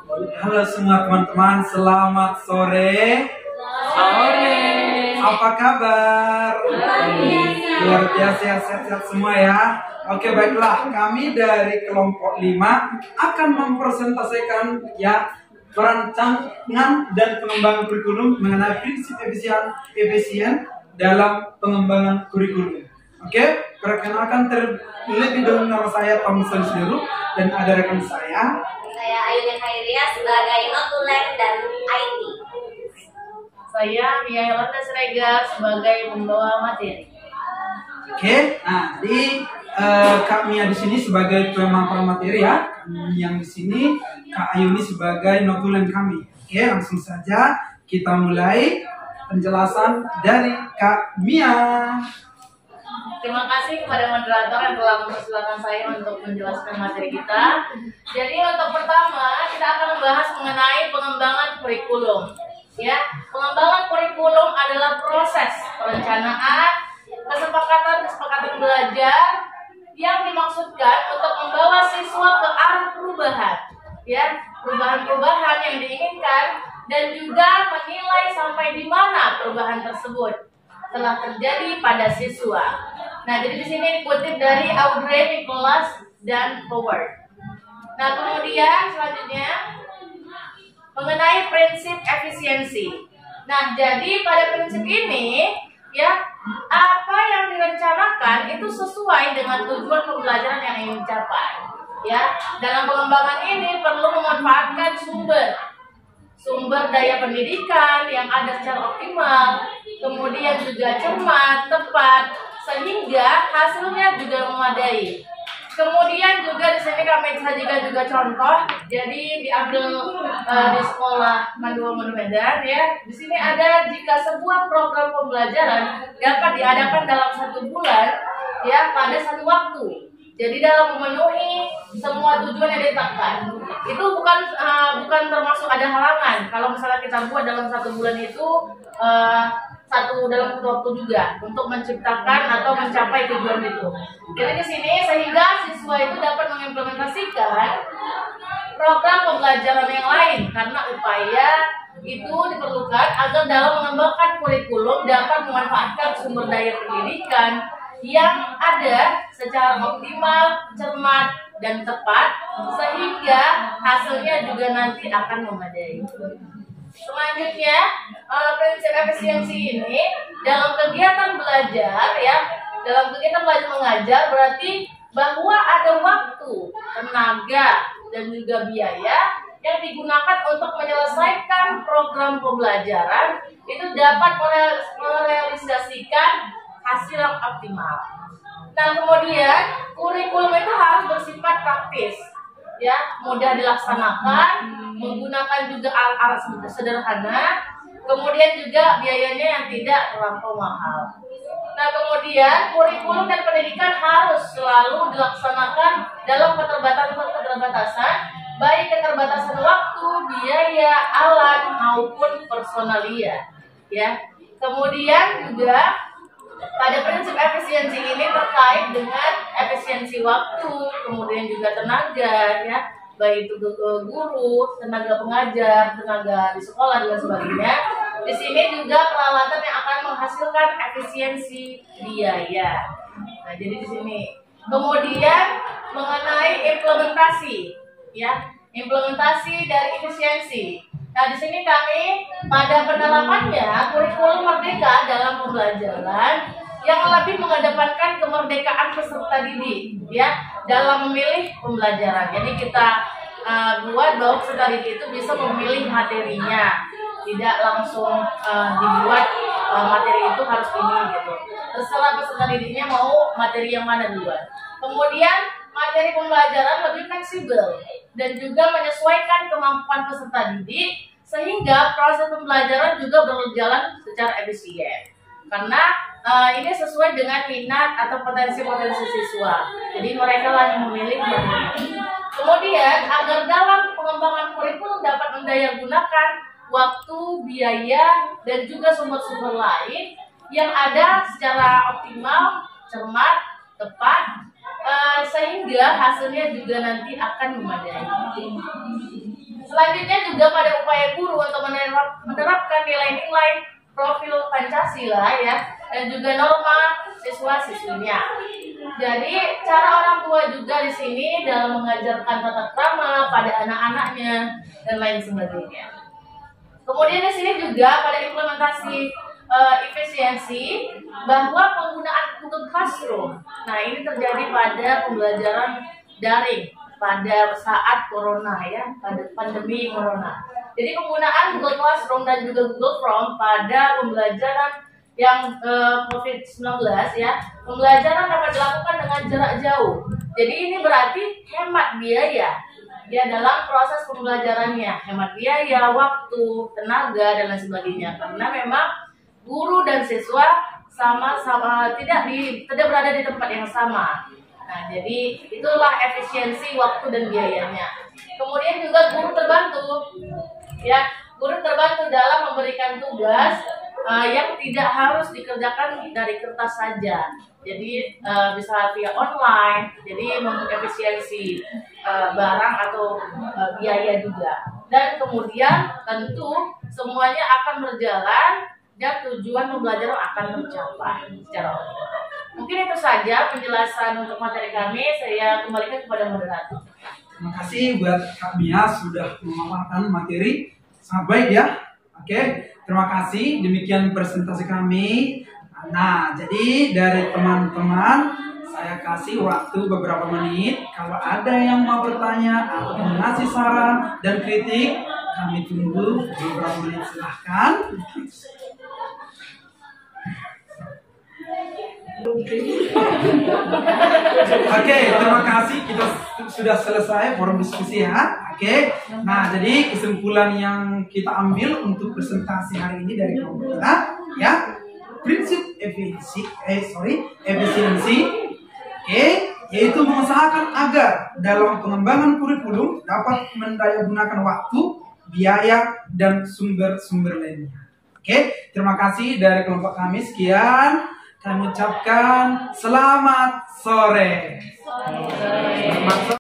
Halo semua teman-teman, selamat sore. Sore. Apa kabar? Luar biasa, sehat-sehat semua ya. Oke, baiklah, kami dari kelompok 5 akan mempresentasikan ya perancangan dan pengembangan kurikulum mengenai prinsip efisien dalam pengembangan kurikulum. Oke, perkenalkan terlebih dahulu, nama saya Tom Salisu dan ada rekan saya. Saya Ayunia Khairia sebagai notulen dan IT. Saya Mia Yolanda Siregar sebagai pembawa materi. Oke, nah di Kak Mia di sini sebagai pembawa materi ya, yang di sini Kak Ayuni sebagai notulen kami. Oke, langsung saja kita mulai penjelasan dari Kak Mia. Terima kasih kepada moderator yang telah mempersilahkan saya untuk menjelaskan materi kita. Jadi untuk pertama kita akan membahas mengenai pengembangan kurikulum. Ya, pengembangan kurikulum adalah proses perencanaan, kesepakatan belajar yang dimaksudkan untuk membawa siswa ke arah perubahan. Ya, perubahan-perubahan yang diinginkan dan juga menilai sampai di mana perubahan tersebut telah terjadi pada siswa. Nah, jadi di sini dikutip dari Audrey, Nicholas, dan Howard. Nah, kemudian selanjutnya mengenai prinsip efisiensi. Nah, jadi pada prinsip ini ya, apa yang direncanakan itu sesuai dengan tujuan pembelajaran yang ingin dicapai. Ya, dalam pengembangan ini perlu memanfaatkan sumber daya pendidikan yang ada secara optimal, kemudian juga cermat, tepat, sehingga hasilnya juga memadai. Kemudian juga di sini kami sajikan juga contoh, jadi diambil di sekolah Mandua Medan ya. Di sini ada jika sebuah program pembelajaran dapat diadakan dalam 1 bulan ya pada satu waktu. Jadi dalam memenuhi semua tujuan yang ditetapkan, itu bukan termasuk ada halangan. Kalau misalnya kita buat dalam 1 bulan itu dalam satu waktu juga untuk menciptakan atau mencapai tujuan itu. Jadi di sini sehingga siswa itu dapat mengimplementasikan program pembelajaran yang lain karena upaya itu diperlukan agar dalam mengembangkan kurikulum dapat memanfaatkan sumber daya pendidikan yang ada secara optimal, cermat, dan tepat sehingga hasilnya juga nanti akan memadai. Selanjutnya, prinsip efisiensi ini dalam kegiatan belajar ya, dalam kegiatan belajar mengajar berarti bahwa ada waktu, tenaga, dan juga biaya yang digunakan untuk menyelesaikan program pembelajaran itu dapat merealisasikan hasil yang optimal. Nah, kemudian kurikulum itu harus bersifat praktis, ya, mudah dilaksanakan, menggunakan juga alat-alat sederhana, kemudian juga biayanya yang tidak terlampau mahal. Nah, kemudian kurikulum dan pendidikan harus selalu dilaksanakan dalam keterbatasan, baik keterbatasan waktu, biaya, alat maupun personalia, ya. Kemudian juga pada prinsip efisiensi ini terkait dengan efisiensi waktu, kemudian juga tenaga, ya, baik itu guru, tenaga pengajar, tenaga di sekolah dan sebagainya. Di sini juga peralatan yang akan menghasilkan efisiensi biaya. Nah, jadi di sini. Kemudian mengenai implementasi, ya, implementasi dari efisiensi. Nah, di sini kami pada penerapannya kurikulum merdeka dalam pembelajaran yang lebih mengedepankan kemerdekaan peserta didik ya dalam memilih pembelajaran. Jadi kita buat bahwa peserta didik itu bisa memilih materinya, tidak langsung dibuat materi itu harus ini gitu. Terserah peserta didiknya mau materi yang mana duluan. Kemudian materi pembelajaran lebih fleksibel dan juga menyesuaikan kemampuan peserta didik sehingga proses pembelajaran juga berjalan secara efisien. Karena ini sesuai dengan minat atau potensi-potensi siswa. Jadi mereka lah yang memilih materi. Kemudian agar dalam pengembangan kurikulum dapat mendayagunakan waktu, biaya, dan juga sumber-sumber lain yang ada secara optimal, cermat, tepat, sehingga hasilnya juga nanti akan memadai. Selanjutnya juga pada upaya guru untuk menerapkan nilai-nilai profil Pancasila ya, dan juga norma siswa-siswinya. Jadi cara orang tua juga di sini dalam mengajarkan tata krama pada anak-anaknya dan lain sebagainya. Kemudian di sini juga pada implementasi efisiensi bahwa penggunaan Google Classroom. Nah, ini terjadi pada pembelajaran daring pada saat corona ya, pada pandemi corona. Jadi penggunaan Google Classroom dan juga Google Form pada pembelajaran yang COVID-19 ya, pembelajaran dapat dilakukan dengan jarak jauh. Jadi ini berarti hemat biaya ya dalam proses pembelajarannya, hemat biaya, waktu, tenaga dan lain sebagainya. Karena memang guru dan siswa sama-sama tidak berada di tempat yang sama. Nah, jadi itulah efisiensi waktu dan biayanya. Kemudian juga guru terbantu ya, guru terbantu dalam memberikan tugas yang tidak harus dikerjakan dari kertas saja. Jadi bisa via online, jadi mengefisiensi barang atau biaya juga. Dan kemudian tentu semuanya akan berjalan dan tujuan pembelajaran akan tercapai secara optimal. Mungkin itu saja penjelasan untuk materi kami. Saya kembalikan kepada moderator. Terima kasih buat Kak Mia sudah memaparkan materi sangat baik ya. Oke, terima kasih. Demikian presentasi kami. Nah, jadi dari teman-teman saya kasih waktu beberapa menit. Kalau ada yang mau bertanya atau mengasih saran dan kritik, kami tunggu beberapa menit. Silahkan. Oke, terima kasih. Kita sudah selesai forum diskusi ya. Oke. Nah, jadi kesimpulan yang kita ambil untuk presentasi hari ini dari kelompok kita ya. Prinsip efisiensi. Oke, yaitu mengusahakan agar dalam pengembangan kurikulum dapat mendayagunakan waktu, biaya dan sumber-sumber lainnya. Oke, terima kasih dari kelompok kami. Sekian. Kami ucapkan selamat sore.